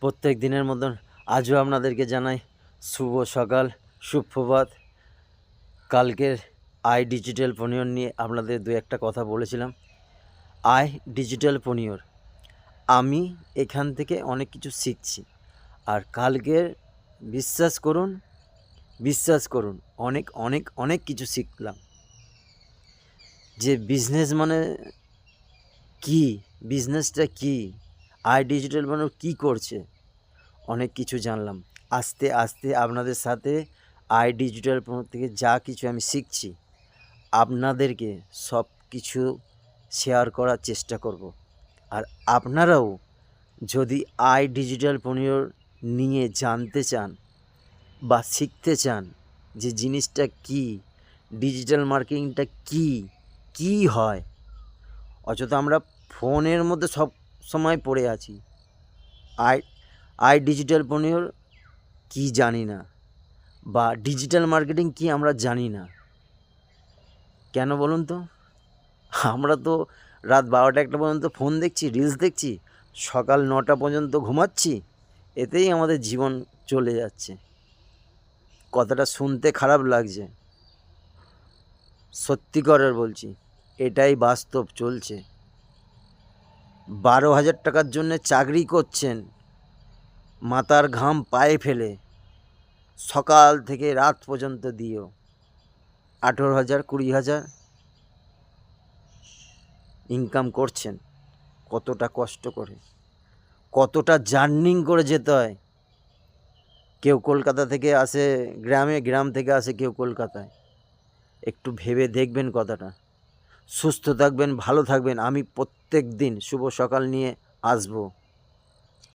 প্রত্যেক দিনের মতন আজও আপনাদেরকে জানাই শুভ সকাল, সুপ্রভাত। কালকের আই ডিজিটাল পনিয়র নিয়ে আপনাদের দু একটা কথা বলেছিলাম। আই ডিজিটাল পনিয়র, আমি এখান থেকে অনেক কিছু শিখছি। আর কালকের বিশ্বাস করুন অনেক অনেক অনেক কিছু শিখলাম। যে বিজনেস মানে কি, বিজনেসটা কি, আই ডিজিটাল পনিয়র কী করছে, অনেক কিছু জানলাম। আস্তে আস্তে আপনাদের সাথে আই ডিজিটাল পনিয়র থেকে যা কিছু আমি শিখছি আপনাদেরকে সব কিছু শেয়ার করার চেষ্টা করব। আর আপনারাও যদি আই ডিজিটাল পনিয়র নিয়ে জানতে চান বা শিখতে চান যে জিনিসটা কি, ডিজিটাল মার্কেটিংটা কি হয়, অযথা আমরা ফোনের মধ্যে সব সময় পড়ে আছি। আই ডিজিটাল পনিয়র কি জানি না, বা ডিজিটাল মার্কেটিং কি আমরা জানি না। কেন বলুন তো? আমরা তো রাত 12টা-1টা পর্যন্ত ফোন দেখছি, রিলস দেখছি, সকাল 9টা পর্যন্ত ঘুমাচ্ছি, এতেই আমাদের জীবন চলে যাচ্ছে। কথাটা শুনতে খারাপ লাগছে, সত্যিকারের বলছি, এটাই বাস্তব চলছে। 12,000 টাকার জন্য চাকরি করছেন, মাথার ঘাম পায়ে ফেলে, সকাল থেকে রাত পর্যন্ত দিয়েও 18,000 20,000 ইনকাম করছেন। কতটা কষ্ট করে, কতটা জার্নিং করে যেতে হয়। কেউ কলকাতা থেকে আসে গ্রামে, গ্রাম থেকে আসে কেউ কলকাতায়। একটু ভেবে দেখবেন কথাটা। সুস্থ থাকবেন, ভালো থাকবেন। আমি প্রত্যেক দিন শুভ সকাল নিয়ে আসবো।